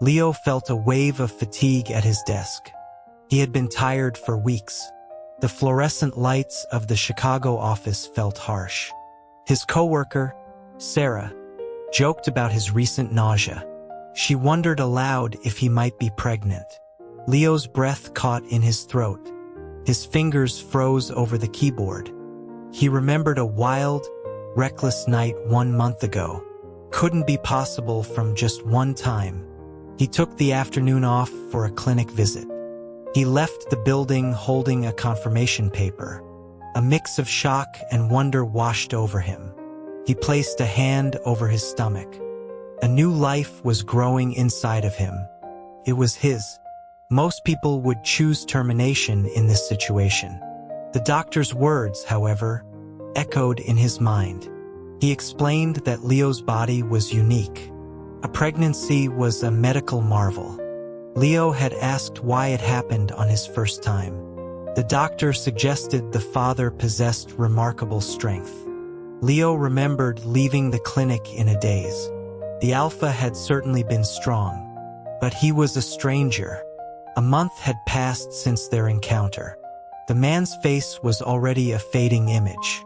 Leo felt a wave of fatigue at his desk. He had been tired for weeks. The fluorescent lights of the Chicago office felt harsh. His coworker, Sarah, joked about his recent nausea. She wondered aloud if he might be pregnant. Leo's breath caught in his throat. His fingers froze over the keyboard. He remembered a wild, reckless night 1 month ago. Couldn't be possible from just one time. He took the afternoon off for a clinic visit. He left the building holding a confirmation paper. A mix of shock and wonder washed over him. He placed a hand over his stomach. A new life was growing inside of him. It was his. Most people would choose termination in this situation. The doctor's words, however, echoed in his mind. He explained that Leo's body was unique. A pregnancy was a medical marvel. Leo had asked why it happened on his first time. The doctor suggested the father possessed remarkable strength. Leo remembered leaving the clinic in a daze. The alpha had certainly been strong, but he was a stranger. A month had passed since their encounter. The man's face was already a fading image.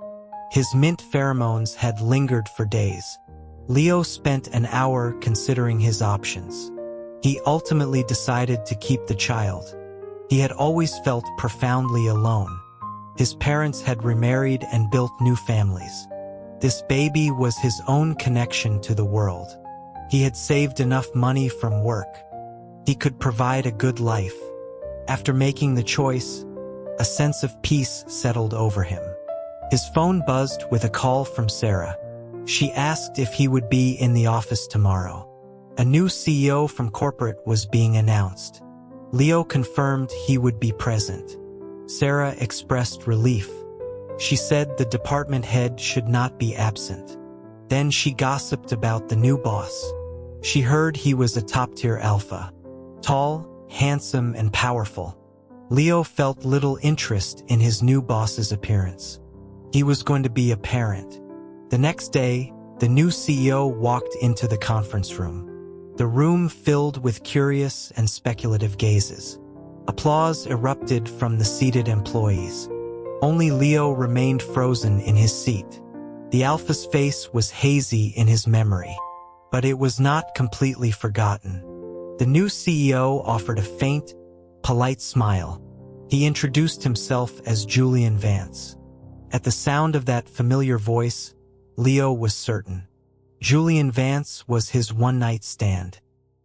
His mint pheromones had lingered for days. Leo spent an hour considering his options. He ultimately decided to keep the child. He had always felt profoundly alone. His parents had remarried and built new families. This baby was his own connection to the world. He had saved enough money from work. He could provide a good life. After making the choice, a sense of peace settled over him. His phone buzzed with a call from Sarah. She asked if he would be in the office tomorrow. A new CEO from corporate was being announced. Leo confirmed he would be present. Sarah expressed relief. She said the department head should not be absent. Then she gossiped about the new boss. She heard he was a top-tier alpha. Tall, handsome, and powerful. Leo felt little interest in his new boss's appearance. He was going to be a parent. The next day, the new CEO walked into the conference room. The room filled with curious and speculative gazes. Applause erupted from the seated employees. Only Leo remained frozen in his seat. The alpha's face was hazy in his memory, but it was not completely forgotten. The new CEO offered a faint, polite smile. He introduced himself as Julian Vance. At the sound of that familiar voice, Leo was certain. Julian Vance was his one-night stand.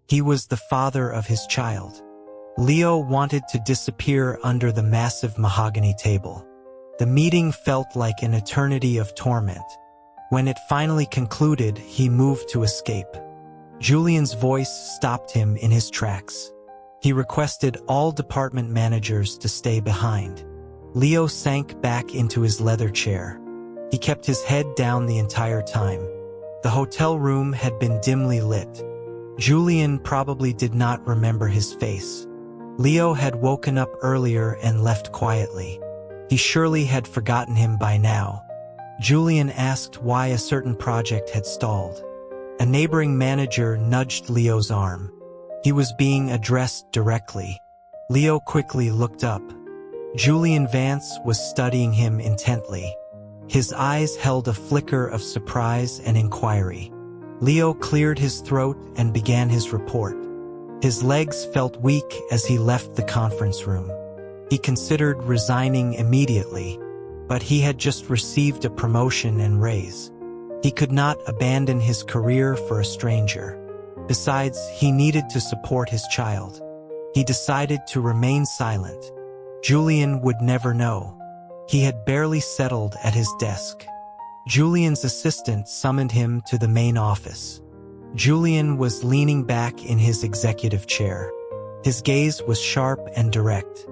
He was the father of his child. Leo wanted to disappear under the massive mahogany table. The meeting felt like an eternity of torment. When it finally concluded, he moved to escape. Julian's voice stopped him in his tracks. He requested all department managers to stay behind. Leo sank back into his leather chair. He kept his head down the entire time. The hotel room had been dimly lit. Julian probably did not remember his face. Leo had woken up earlier and left quietly. He surely had forgotten him by now. Julian asked why a certain project had stalled. A neighboring manager nudged Leo's arm. He was being addressed directly. Leo quickly looked up. Julian Vance was studying him intently. His eyes held a flicker of surprise and inquiry. Leo cleared his throat and began his report. His legs felt weak as he left the conference room. He considered resigning immediately, but he had just received a promotion and raise. He could not abandon his career for a stranger. Besides, he needed to support his child. He decided to remain silent. Julian would never know. He had barely settled at his desk. Julian's assistant summoned him to the main office. Julian was leaning back in his executive chair. His gaze was sharp and direct.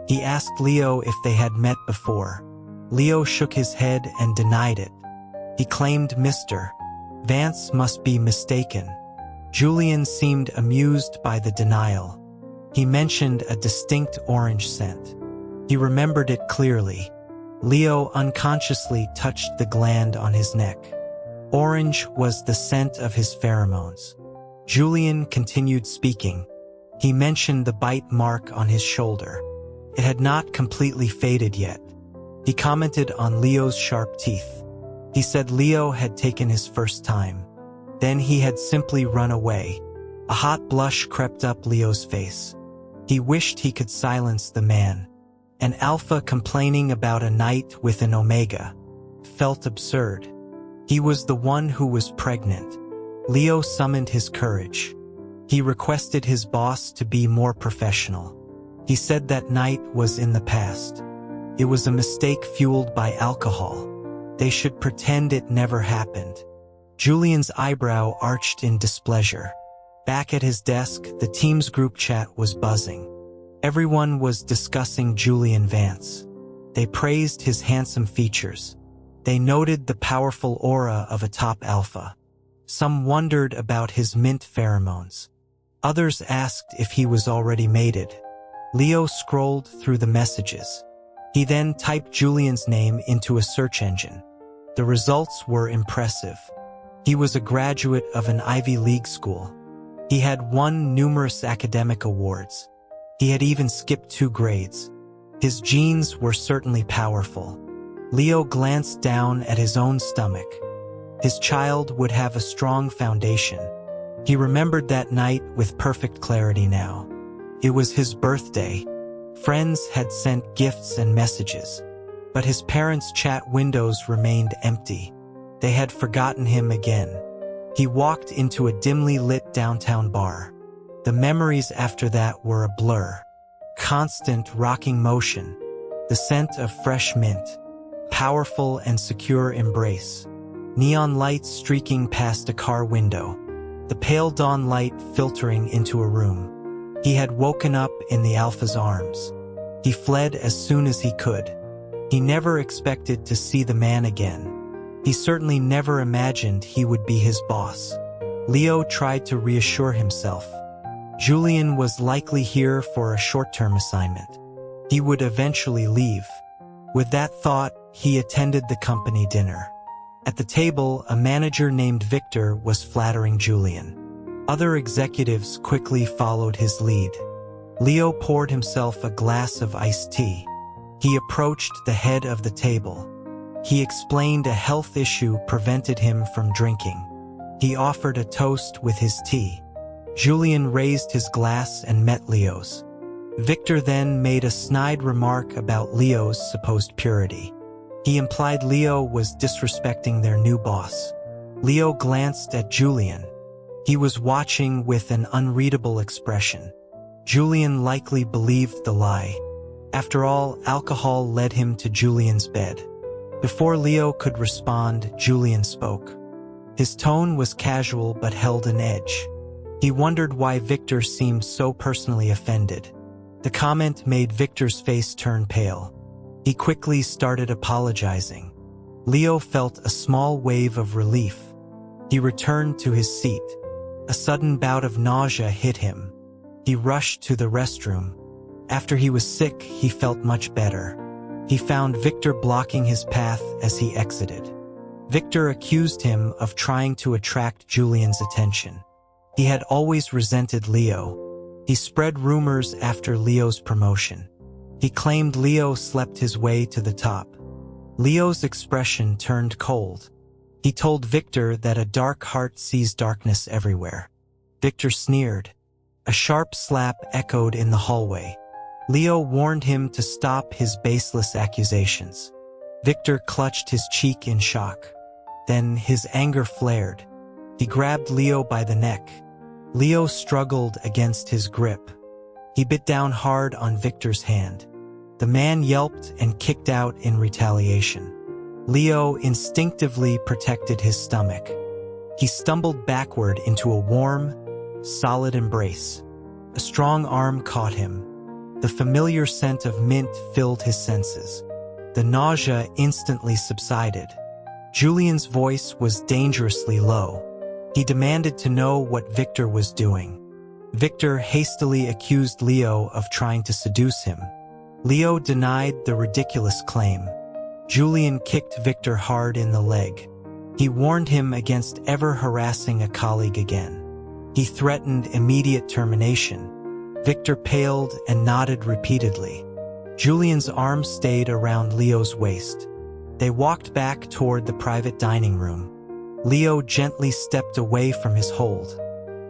He asked Leo if they had met before. Leo shook his head and denied it. He claimed Mr. Vance must be mistaken. Julian seemed amused by the denial. He mentioned a distinct orange scent. He remembered it clearly. Leo unconsciously touched the gland on his neck. Orange was the scent of his pheromones. Julian continued speaking. He mentioned the bite mark on his shoulder. It had not completely faded yet. He commented on Leo's sharp teeth. He said Leo had taken his first time. Then he had simply run away. A hot blush crept up Leo's face. He wished he could silence the man. An alpha complaining about a night with an omega felt absurd. He was the one who was pregnant. Leo summoned his courage. He requested his boss to be more professional. He said that night was in the past. It was a mistake fueled by alcohol. They should pretend it never happened. Julian's eyebrow arched in displeasure. Back at his desk, the team's group chat was buzzing. Everyone was discussing Julian Vance. They praised his handsome features. They noted the powerful aura of a top alpha. Some wondered about his mint pheromones. Others asked if he was already mated. Leo scrolled through the messages. He then typed Julian's name into a search engine. The results were impressive. He was a graduate of an Ivy League school. He had won numerous academic awards. He had even skipped 2 grades. His genes were certainly powerful. Leo glanced down at his own stomach. His child would have a strong foundation. He remembered that night with perfect clarity now. It was his birthday. Friends had sent gifts and messages, but his parents' chat windows remained empty. They had forgotten him again. He walked into a dimly lit downtown bar. The memories after that were a blur. Constant rocking motion, the scent of fresh mint, powerful and secure embrace, neon lights streaking past a car window, the pale dawn light filtering into a room. He had woken up in the alpha's arms. He fled as soon as he could. He never expected to see the man again. He certainly never imagined he would be his boss. Leo tried to reassure himself. Julian was likely here for a short-term assignment. He would eventually leave. With that thought, he attended the company dinner. At the table, a manager named Victor was flattering Julian. Other executives quickly followed his lead. Leo poured himself a glass of iced tea. He approached the head of the table. He explained a health issue prevented him from drinking. He offered a toast with his tea. Julian raised his glass and met Leo's. Victor then made a snide remark about Leo's supposed purity. He implied Leo was disrespecting their new boss. Leo glanced at Julian. He was watching with an unreadable expression. Julian likely believed the lie. After all, alcohol led him to Julian's bed. Before Leo could respond, Julian spoke. His tone was casual but held an edge. He wondered why Victor seemed so personally offended. The comment made Victor's face turn pale. He quickly started apologizing. Leo felt a small wave of relief. He returned to his seat. A sudden bout of nausea hit him. He rushed to the restroom. After he was sick, he felt much better. He found Victor blocking his path as he exited. Victor accused him of trying to attract Julian's attention. He had always resented Leo. He spread rumors after Leo's promotion. He claimed Leo slept his way to the top. Leo's expression turned cold. He told Victor that a dark heart sees darkness everywhere. Victor sneered. A sharp slap echoed in the hallway. Leo warned him to stop his baseless accusations. Victor clutched his cheek in shock. Then his anger flared. He grabbed Leo by the neck. Leo struggled against his grip. He bit down hard on Victor's hand. The man yelped and kicked out in retaliation. Leo instinctively protected his stomach. He stumbled backward into a warm, solid embrace. A strong arm caught him. The familiar scent of mint filled his senses. The nausea instantly subsided. Julian's voice was dangerously low. He demanded to know what Victor was doing. Victor hastily accused Leo of trying to seduce him. Leo denied the ridiculous claim. Julian kicked Victor hard in the leg. He warned him against ever harassing a colleague again. He threatened immediate termination. Victor paled and nodded repeatedly. Julian's arm stayed around Leo's waist. They walked back toward the private dining room. Leo gently stepped away from his hold.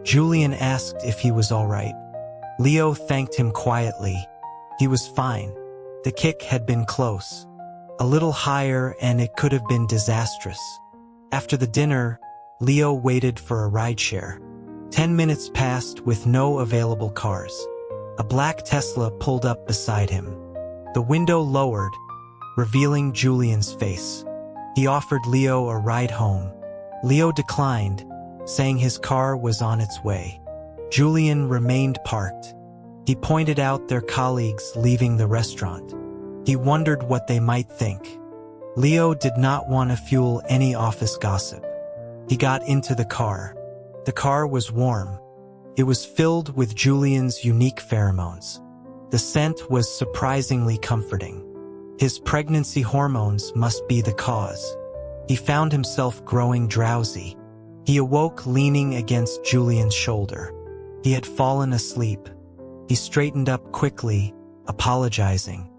Julian asked if he was all right. Leo thanked him quietly. He was fine. The kick had been close. A little higher and it could have been disastrous. After the dinner, Leo waited for a rideshare. 10 minutes passed with no available cars. A black Tesla pulled up beside him. The window lowered, revealing Julian's face. He offered Leo a ride home. Leo declined, saying his car was on its way. Julian remained parked. He pointed out their colleagues leaving the restaurant. He wondered what they might think. Leo did not want to fuel any office gossip. He got into the car. The car was warm. It was filled with Julian's unique pheromones. The scent was surprisingly comforting. His pregnancy hormones must be the cause. He found himself growing drowsy. He awoke leaning against Julian's shoulder. He had fallen asleep. He straightened up quickly, apologizing.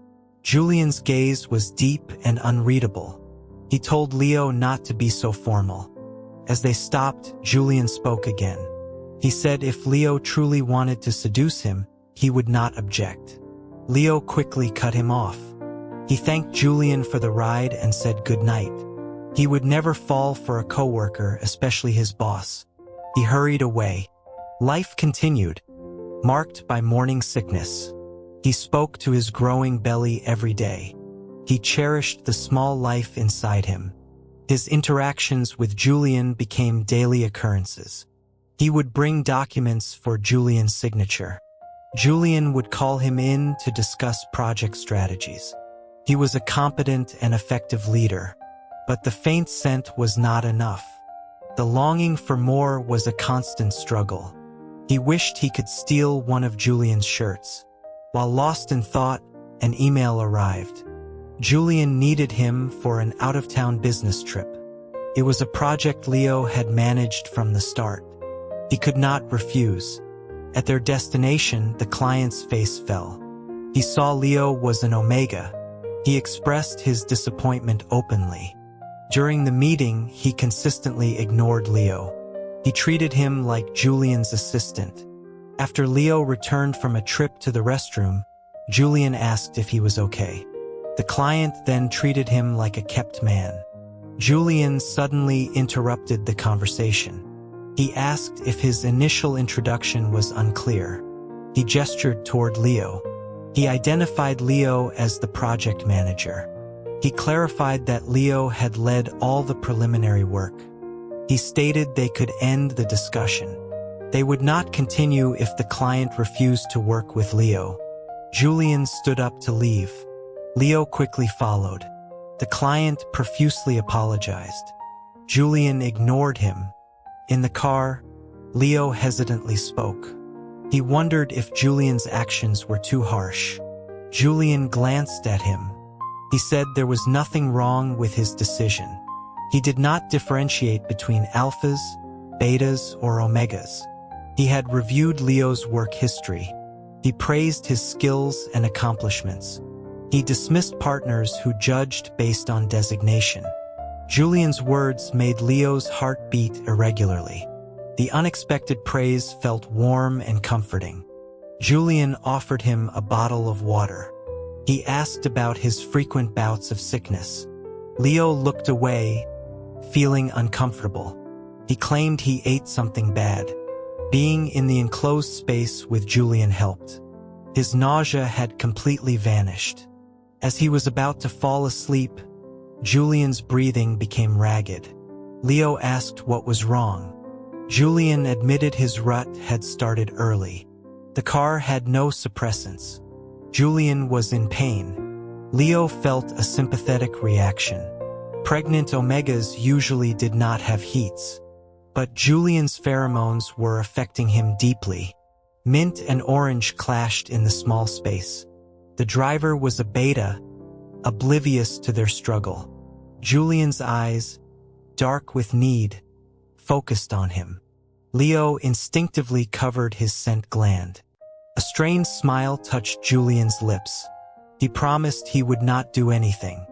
Julian's gaze was deep and unreadable. He told Leo not to be so formal. As they stopped, Julian spoke again. He said if Leo truly wanted to seduce him, he would not object. Leo quickly cut him off. He thanked Julian for the ride and said good night. He would never fall for a coworker, especially his boss. He hurried away. Life continued, marked by morning sickness. He spoke to his growing belly every day. He cherished the small life inside him. His interactions with Julian became daily occurrences. He would bring documents for Julian's signature. Julian would call him in to discuss project strategies. He was a competent and effective leader, but the faint scent was not enough. The longing for more was a constant struggle. He wished he could steal one of Julian's shirts. While lost in thought, an email arrived. Julian needed him for an out-of-town business trip. It was a project Leo had managed from the start. He could not refuse. At their destination, the client's face fell. He saw Leo was an Omega. He expressed his disappointment openly. During the meeting, he consistently ignored Leo. He treated him like Julian's assistant. After Leo returned from a trip to the restroom, Julian asked if he was okay. The client then treated him like a kept man. Julian suddenly interrupted the conversation. He asked if his initial introduction was unclear. He gestured toward Leo. He identified Leo as the project manager. He clarified that Leo had led all the preliminary work. He stated they could end the discussion. They would not continue if the client refused to work with Leo. Julian stood up to leave. Leo quickly followed. The client profusely apologized. Julian ignored him. In the car, Leo hesitantly spoke. He wondered if Julian's actions were too harsh. Julian glanced at him. He said there was nothing wrong with his decision. He did not differentiate between alphas, betas, or omegas. He had reviewed Leo's work history. He praised his skills and accomplishments. He dismissed partners who judged based on designation. Julian's words made Leo's heart beat irregularly. The unexpected praise felt warm and comforting. Julian offered him a bottle of water. He asked about his frequent bouts of sickness. Leo looked away, feeling uncomfortable. He claimed he ate something bad. Being in the enclosed space with Julian helped. His nausea had completely vanished. As he was about to fall asleep, Julian's breathing became ragged. Leo asked what was wrong. Julian admitted his rut had started early. The car had no suppressants. Julian was in pain. Leo felt a sympathetic reaction. Pregnant omegas usually did not have heats. But Julian's pheromones were affecting him deeply. Mint and orange clashed in the small space. The driver was a beta, oblivious to their struggle. Julian's eyes, dark with need, focused on him. Leo instinctively covered his scent gland. A strained smile touched Julian's lips. He promised he would not do anything.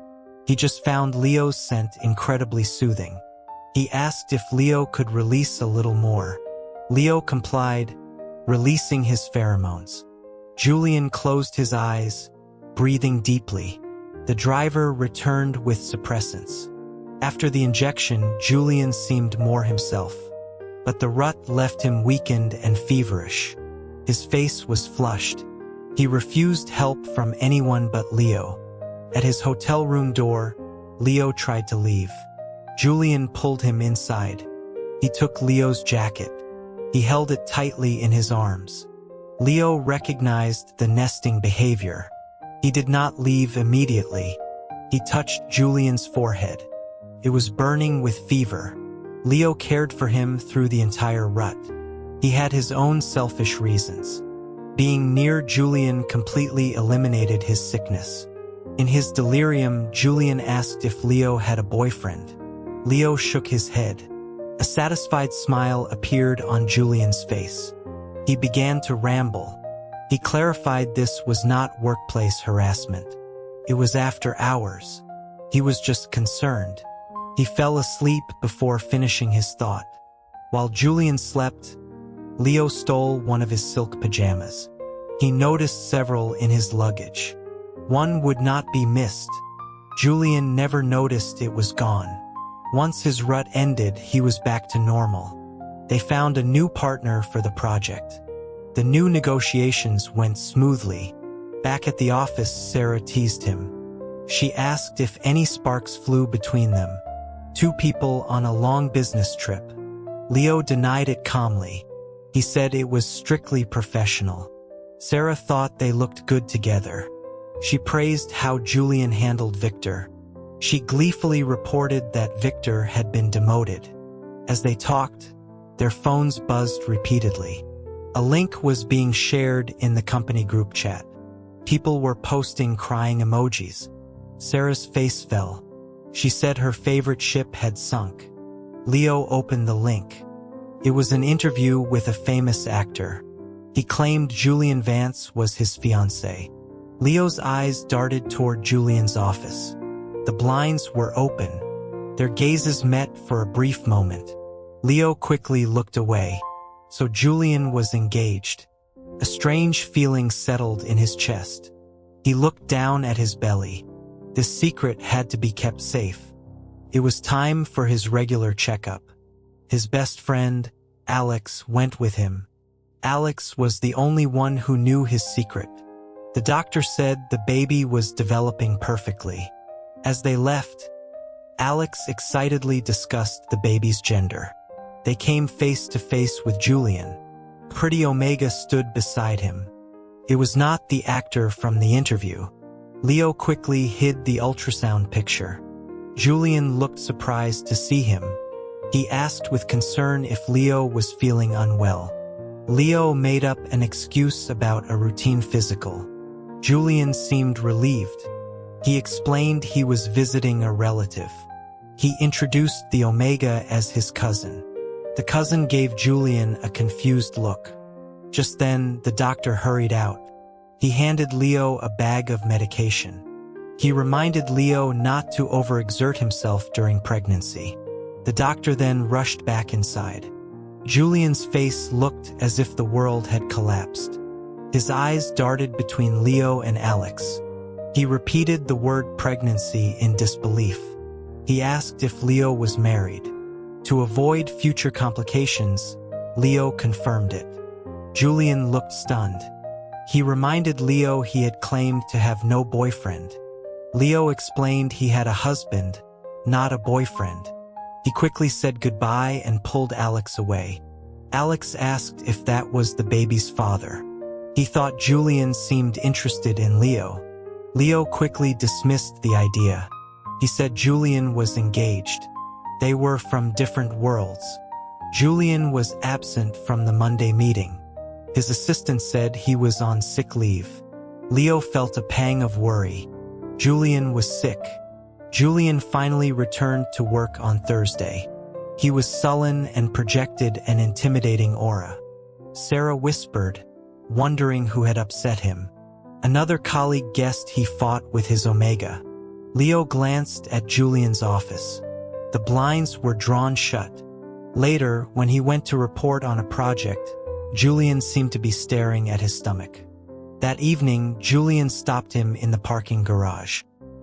He just found Leo's scent incredibly soothing. He asked if Leo could release a little more. Leo complied, releasing his pheromones. Julian closed his eyes, breathing deeply. The driver returned with suppressants. After the injection, Julian seemed more himself. But the rut left him weakened and feverish. His face was flushed. He refused help from anyone but Leo. At his hotel room door, Leo tried to leave. Julian pulled him inside. He took Leo's jacket. He held it tightly in his arms. Leo recognized the nesting behavior. He did not leave immediately. He touched Julian's forehead. It was burning with fever. Leo cared for him through the entire rut. He had his own selfish reasons. Being near Julian completely eliminated his sickness. In his delirium, Julian asked if Leo had a boyfriend. Leo shook his head. A satisfied smile appeared on Julian's face. He began to ramble. He clarified this was not workplace harassment. It was after hours. He was just concerned. He fell asleep before finishing his thought. While Julian slept, Leo stole one of his silk pajamas. He noticed several in his luggage. One would not be missed. Julian never noticed it was gone. Once his rut ended, he was back to normal. They found a new partner for the project. The new negotiations went smoothly. Back at the office, Sarah teased him. She asked if any sparks flew between them. Two people on a long business trip. Leo denied it calmly. He said it was strictly professional. Sarah thought they looked good together. She praised how Julian handled Victor. She gleefully reported that Victor had been demoted. As they talked, their phones buzzed repeatedly. A link was being shared in the company group chat. People were posting crying emojis. Sarah's face fell. She said her favorite ship had sunk. Leo opened the link. It was an interview with a famous actor. He claimed Julian Vance was his fiancé. Leo's eyes darted toward Julian's office. The blinds were open. Their gazes met for a brief moment. Leo quickly looked away. So Julian was engaged. A strange feeling settled in his chest. He looked down at his belly. This secret had to be kept safe. It was time for his regular checkup. His best friend, Alex, went with him. Alex was the only one who knew his secret. The doctor said the baby was developing perfectly. As they left, Alex excitedly discussed the baby's gender. They came face to face with Julian. Pretty Omega stood beside him. It was not the actor from the interview. Leo quickly hid the ultrasound picture. Julian looked surprised to see him. He asked with concern if Leo was feeling unwell. Leo made up an excuse about a routine physical. Julian seemed relieved. He explained he was visiting a relative. He introduced the Omega as his cousin. The cousin gave Julian a confused look. Just then, the doctor hurried out. He handed Leo a bag of medication. He reminded Leo not to overexert himself during pregnancy. The doctor then rushed back inside. Julian's face looked as if the world had collapsed. His eyes darted between Leo and Alex. He repeated the word pregnancy in disbelief. He asked if Leo was married. To avoid future complications, Leo confirmed it. Julian looked stunned. He reminded Leo he had claimed to have no boyfriend. Leo explained he had a husband, not a boyfriend. He quickly said goodbye and pulled Alex away. Alex asked if that was the baby's father. He thought Julian seemed interested in Leo. Leo quickly dismissed the idea. He said Julian was engaged. They were from different worlds. Julian was absent from the Monday meeting. His assistant said he was on sick leave. Leo felt a pang of worry. Julian was sick. Julian finally returned to work on Thursday. He was sullen and projected an intimidating aura. Sarah whispered, wondering who had upset him. Another colleague guessed he fought with his omega. Leo glanced at Julian's office. The blinds were drawn shut. Later, when he went to report on a project, Julian seemed to be staring at his stomach. That evening, Julian stopped him in the parking garage.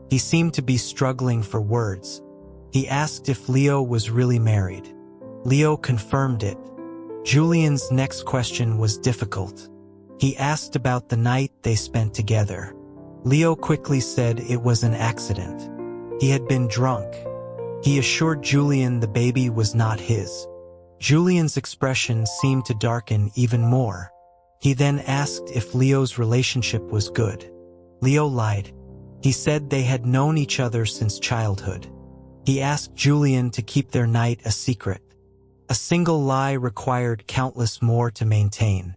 He seemed to be struggling for words. He asked if Leo was really married. Leo confirmed it. Julian's next question was difficult. He asked about the night they spent together. Leo quickly said it was an accident. He had been drunk. He assured Julian the baby was not his. Julian's expression seemed to darken even more. He then asked if Leo's relationship was good. Leo lied. He said they had known each other since childhood. He asked Julian to keep their night a secret. A single lie required countless more to maintain.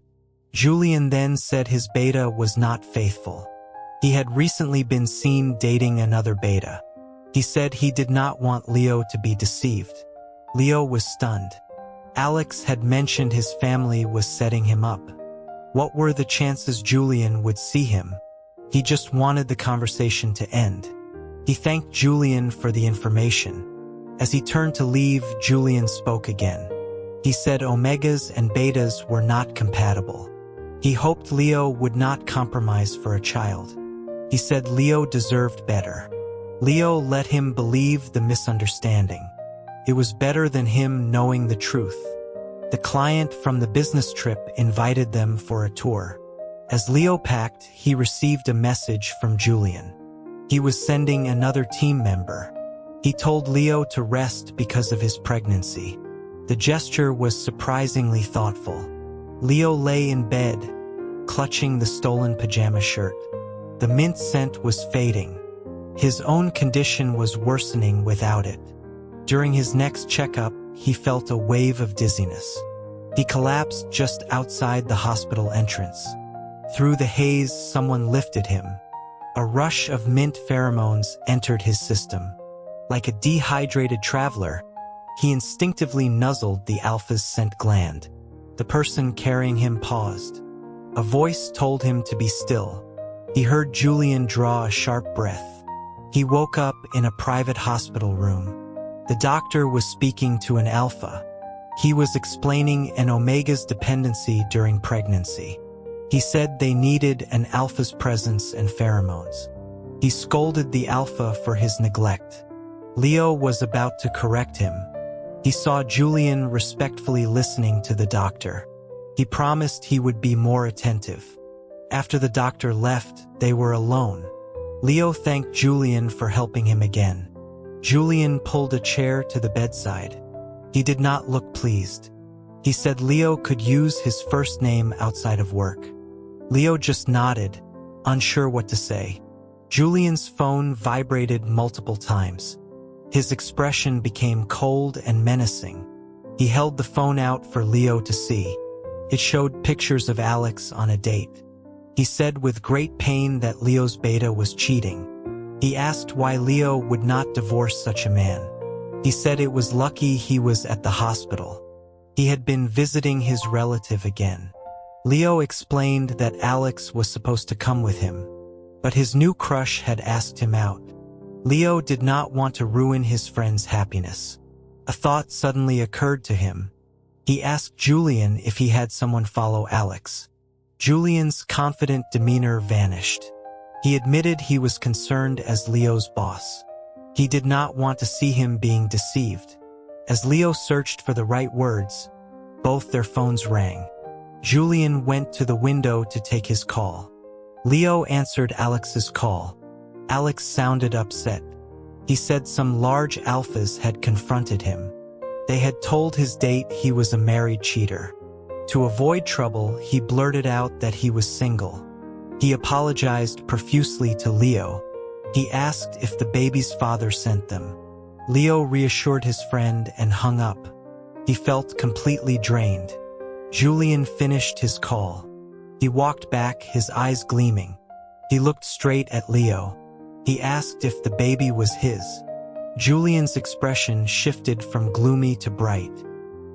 Julian then said his beta was not faithful. He had recently been seen dating another beta. He said he did not want Leo to be deceived. Leo was stunned. Alex had mentioned his family was setting him up. What were the chances Julian would see him? He just wanted the conversation to end. He thanked Julian for the information. As he turned to leave, Julian spoke again. He said omegas and betas were not compatible. He hoped Leo would not compromise for a child. He said Leo deserved better. Leo let him believe the misunderstanding. It was better than him knowing the truth. The client from the business trip invited them for a tour. As Leo packed, he received a message from Julian. He was sending another team member. He told Leo to rest because of his pregnancy. The gesture was surprisingly thoughtful. Leo lay in bed, clutching the stolen pajama shirt. The mint scent was fading. His own condition was worsening without it. During his next checkup, he felt a wave of dizziness. He collapsed just outside the hospital entrance. Through the haze, someone lifted him. A rush of mint pheromones entered his system. Like a dehydrated traveler, he instinctively nuzzled the alpha's scent gland. The person carrying him paused. A voice told him to be still. He heard Julian draw a sharp breath. He woke up in a private hospital room. The doctor was speaking to an alpha. He was explaining an omega's dependency during pregnancy. He said they needed an alpha's presence and pheromones. He scolded the alpha for his neglect. Leo was about to correct him. He saw Julian respectfully listening to the doctor. He promised he would be more attentive. After the doctor left, they were alone. Leo thanked Julian for helping him again. Julian pulled a chair to the bedside. He did not look pleased. He said Leo could use his first name outside of work. Leo just nodded, unsure what to say. Julian's phone vibrated multiple times. His expression became cold and menacing. He held the phone out for Leo to see. It showed pictures of Alex on a date. He said with great pain that Leo's beta was cheating. He asked why Leo would not divorce such a man. He said it was lucky he was at the hospital. He had been visiting his relative again. Leo explained that Alex was supposed to come with him, but his new crush had asked him out. Leo did not want to ruin his friend's happiness. A thought suddenly occurred to him. He asked Julian if he had someone follow Alex. Julian's confident demeanor vanished. He admitted he was concerned as Leo's boss. He did not want to see him being deceived. As Leo searched for the right words, both their phones rang. Julian went to the window to take his call. Leo answered Alex's call. Alex sounded upset. He said some large alphas had confronted him. They had told his date he was a married cheater. To avoid trouble, he blurted out that he was single. He apologized profusely to Leo. He asked if the baby's father sent them. Leo reassured his friend and hung up. He felt completely drained. Julian finished his call. He walked back, his eyes gleaming. He looked straight at Leo. He asked if the baby was his. Julian's expression shifted from gloomy to bright.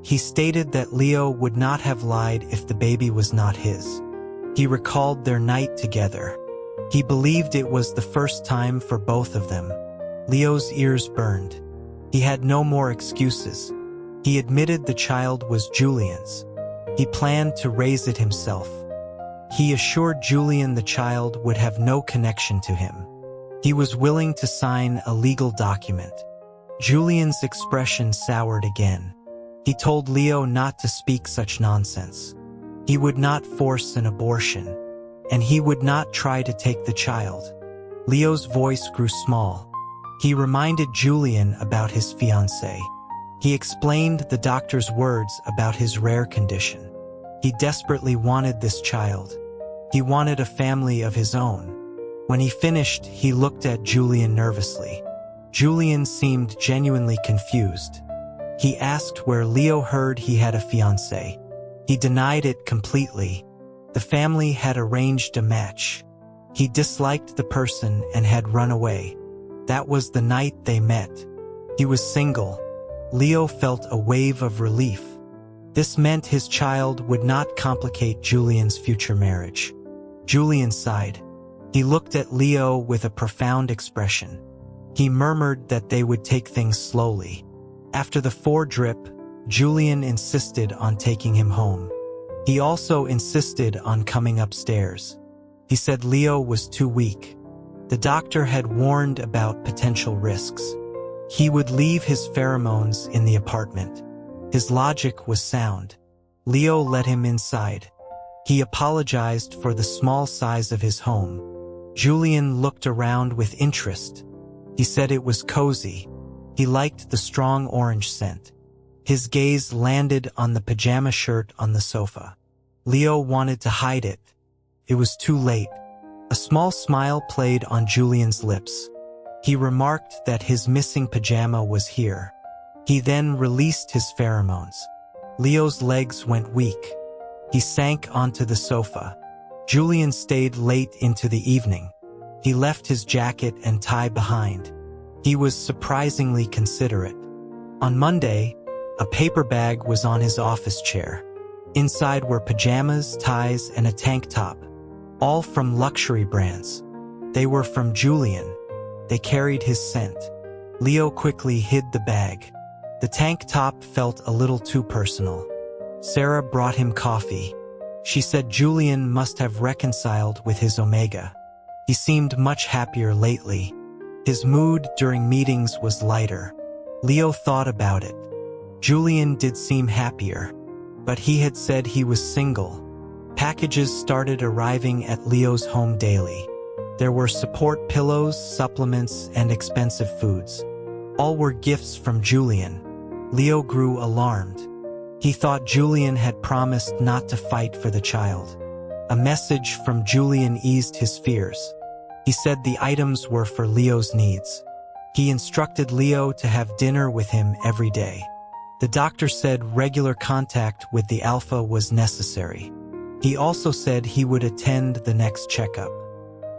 He stated that Leo would not have lied if the baby was not his. He recalled their night together. He believed it was the first time for both of them. Leo's ears burned. He had no more excuses. He admitted the child was Julian's. He planned to raise it himself. He assured Julian the child would have no connection to him. He was willing to sign a legal document. Julian's expression soured again. He told Leo not to speak such nonsense. He would not force an abortion, and he would not try to take the child. Leo's voice grew small. He reminded Julian about his fiancée. He explained the doctor's words about his rare condition. He desperately wanted this child. He wanted a family of his own. When he finished, he looked at Julian nervously. Julian seemed genuinely confused. He asked where Leo heard he had a fiancée. He denied it completely. The family had arranged a match. He disliked the person and had run away. That was the night they met. He was single. Leo felt a wave of relief. This meant his child would not complicate Julian's future marriage. Julian sighed. He looked at Leo with a profound expression. He murmured that they would take things slowly. After the 4-drip, Julian insisted on taking him home. He also insisted on coming upstairs. He said Leo was too weak. The doctor had warned about potential risks. He would leave his pheromones in the apartment. His logic was sound. Leo let him inside. He apologized for the small size of his home. Julian looked around with interest. He said it was cozy. He liked the strong orange scent. His gaze landed on the pajama shirt on the sofa. Leo wanted to hide it. It was too late. A small smile played on Julian's lips. He remarked that his missing pajama was here. He then released his pheromones. Leo's legs went weak. He sank onto the sofa. Julian stayed late into the evening. He left his jacket and tie behind. He was surprisingly considerate. On Monday, a paper bag was on his office chair. Inside were pajamas, ties, and a tank top, all from luxury brands. They were from Julian. They carried his scent. Leo quickly hid the bag. The tank top felt a little too personal. Sarah brought him coffee. She said Julian must have reconciled with his omega. He seemed much happier lately. His mood during meetings was lighter. Leo thought about it. Julian did seem happier, but he had said he was single. Packages started arriving at Leo's home daily. There were support pillows, supplements, and expensive foods. All were gifts from Julian. Leo grew alarmed. He thought Julian had promised not to fight for the child. A message from Julian eased his fears. He said the items were for Leo's needs. He instructed Leo to have dinner with him every day. The doctor said regular contact with the alpha was necessary. He also said he would attend the next checkup.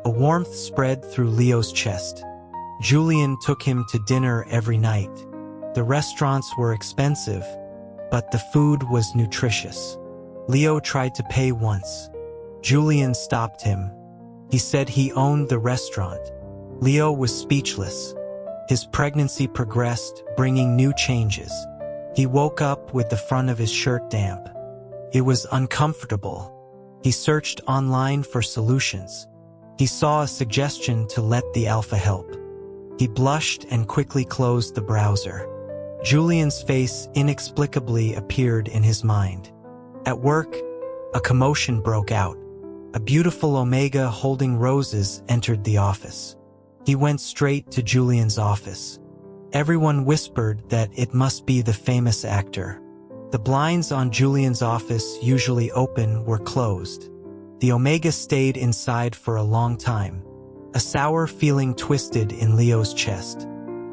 A warmth spread through Leo's chest. Julian took him to dinner every night. The restaurants were expensive, but the food was nutritious. Leo tried to pay once. Julian stopped him. He said he owned the restaurant. Leo was speechless. His pregnancy progressed, bringing new changes. He woke up with the front of his shirt damp. It was uncomfortable. He searched online for solutions. He saw a suggestion to let the alpha help. He blushed and quickly closed the browser. Julian's face inexplicably appeared in his mind. At work, a commotion broke out. A beautiful omega holding roses entered the office. He went straight to Julian's office. Everyone whispered that it must be the famous actor. The blinds on Julian's office, usually open, were closed. The omega stayed inside for a long time. A sour feeling twisted in Leo's chest.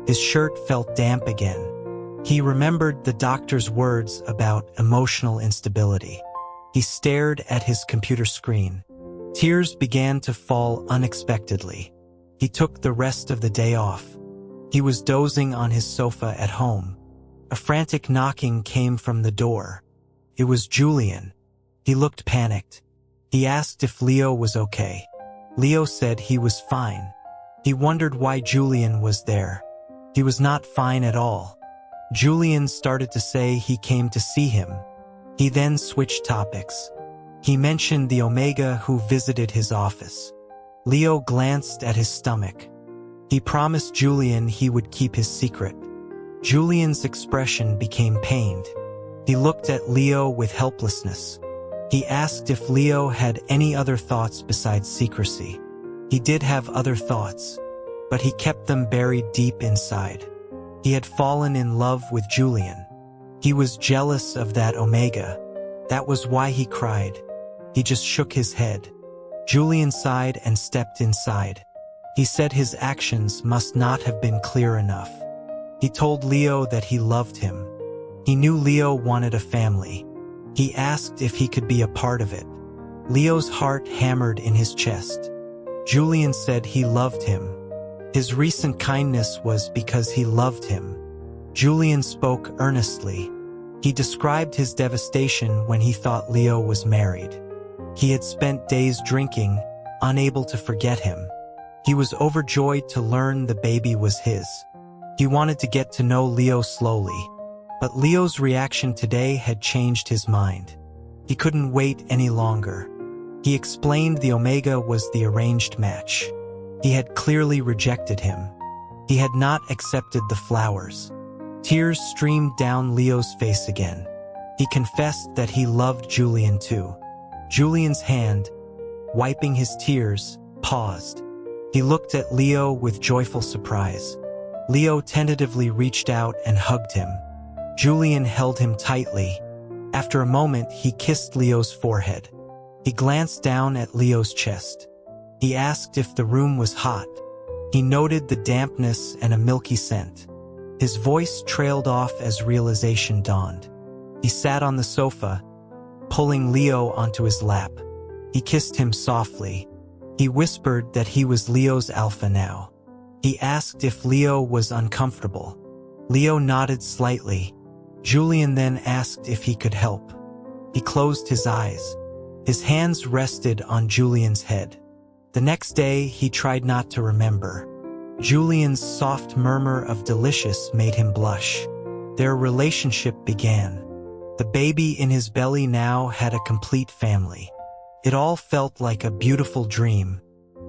His shirt felt damp again. He remembered the doctor's words about emotional instability. He stared at his computer screen. Tears began to fall unexpectedly. He took the rest of the day off. He was dozing on his sofa at home. A frantic knocking came from the door. It was Julian. He looked panicked. He asked if Leo was okay. Leo said he was fine. He wondered why Julian was there. He was not fine at all. Julian started to say he came to see him. He then switched topics. He mentioned the Omega who visited his office. Leo glanced at his stomach. He promised Julian he would keep his secret. Julian's expression became pained. He looked at Leo with helplessness. He asked if Leo had any other thoughts besides secrecy. He did have other thoughts, but he kept them buried deep inside. He had fallen in love with Julian. He was jealous of that Omega. That was why he cried. He just shook his head. Julian sighed and stepped inside. He said his actions must not have been clear enough. He told Leo that he loved him. He knew Leo wanted a family. He asked if he could be a part of it. Leo's heart hammered in his chest. Julian said he loved him. His recent kindness was because he loved him. Julian spoke earnestly. He described his devastation when he thought Leo was married. He had spent days drinking, unable to forget him. He was overjoyed to learn the baby was his. He wanted to get to know Leo slowly, but Leo's reaction today had changed his mind. He couldn't wait any longer. He explained the Omega was the arranged match. He had clearly rejected him. He had not accepted the flowers. Tears streamed down Leo's face again. He confessed that he loved Julian too. Julian's hand, wiping his tears, paused. He looked at Leo with joyful surprise. Leo tentatively reached out and hugged him. Julian held him tightly. After a moment, he kissed Leo's forehead. He glanced down at Leo's chest. He asked if the room was hot. He noted the dampness and a milky scent. His voice trailed off as realization dawned. He sat on the sofa, pulling Leo onto his lap. He kissed him softly. He whispered that he was Leo's alpha now. He asked if Leo was uncomfortable. Leo nodded slightly. Julian then asked if he could help. He closed his eyes. His hands rested on Julian's head. The next day, he tried not to remember. Julian's soft murmur of delicious made him blush. Their relationship began. The baby in his belly now had a complete family. It all felt like a beautiful dream.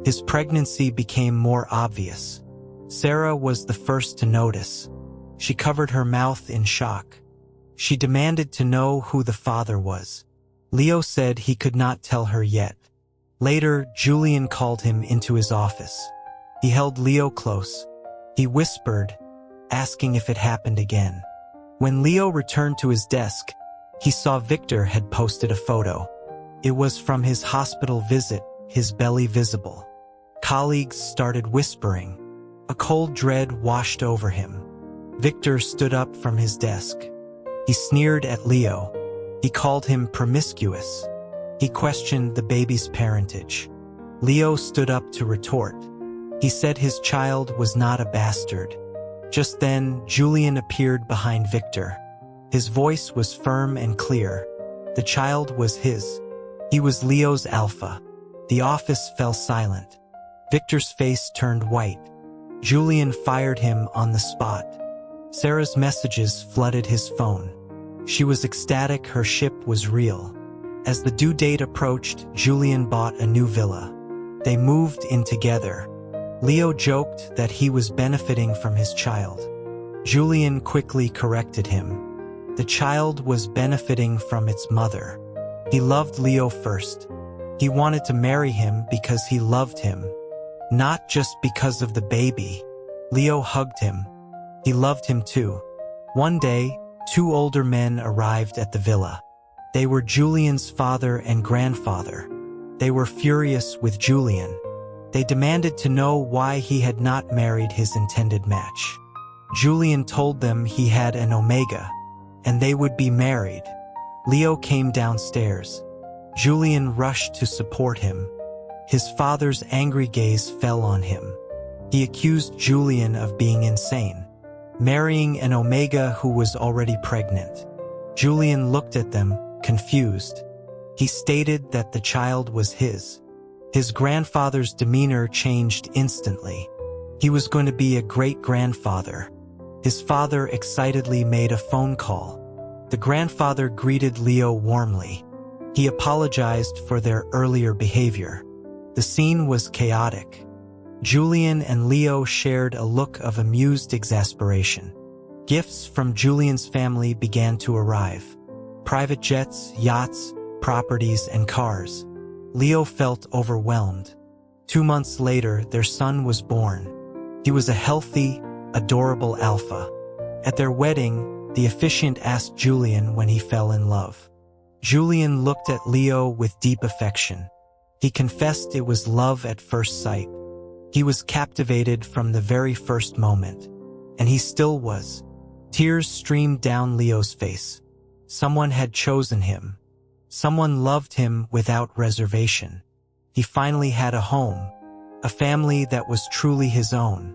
His pregnancy became more obvious. Sarah was the first to notice. She covered her mouth in shock. She demanded to know who the father was. Leo said he could not tell her yet. Later, Julian called him into his office. He held Leo close. He whispered, asking if it happened again. When Leo returned to his desk, he saw Victor had posted a photo. It was from his hospital visit, his belly visible. Colleagues started whispering. A cold dread washed over him. Victor stood up from his desk. He sneered at Leo. He called him promiscuous. He questioned the baby's parentage. Leo stood up to retort. He said his child was not a bastard. Just then, Julian appeared behind Victor. His voice was firm and clear. The child was his. He was Leo's alpha. The office fell silent. Victor's face turned white. Julian fired him on the spot. Sarah's messages flooded his phone. She was ecstatic her ship was real. As the due date approached, Julian bought a new villa. They moved in together. Leo joked that he was benefiting from his child. Julian quickly corrected him. The child was benefiting from its mother. He loved Leo first. He wanted to marry him because he loved him, not just because of the baby. Leo hugged him. He loved him too. One day, two older men arrived at the villa. They were Julian's father and grandfather. They were furious with Julian. They demanded to know why he had not married his intended match. Julian told them he had an Omega, and they would be married. Leo came downstairs. Julian rushed to support him. His father's angry gaze fell on him. He accused Julian of being insane, marrying an Omega who was already pregnant. Julian looked at them, confused. He stated that the child was his. His grandfather's demeanor changed instantly. He was going to be a great-grandfather. His father excitedly made a phone call. The grandfather greeted Leo warmly. He apologized for their earlier behavior. The scene was chaotic. Julian and Leo shared a look of amused exasperation. Gifts from Julian's family began to arrive. Private jets, yachts, properties, and cars. Leo felt overwhelmed. 2 months later, their son was born. He was a healthy, adorable alpha. At their wedding, the officiant asked Julian when he fell in love. Julian looked at Leo with deep affection. He confessed it was love at first sight. He was captivated from the very first moment. And he still was. Tears streamed down Leo's face. Someone had chosen him. Someone loved him without reservation. He finally had a home, a family that was truly his own.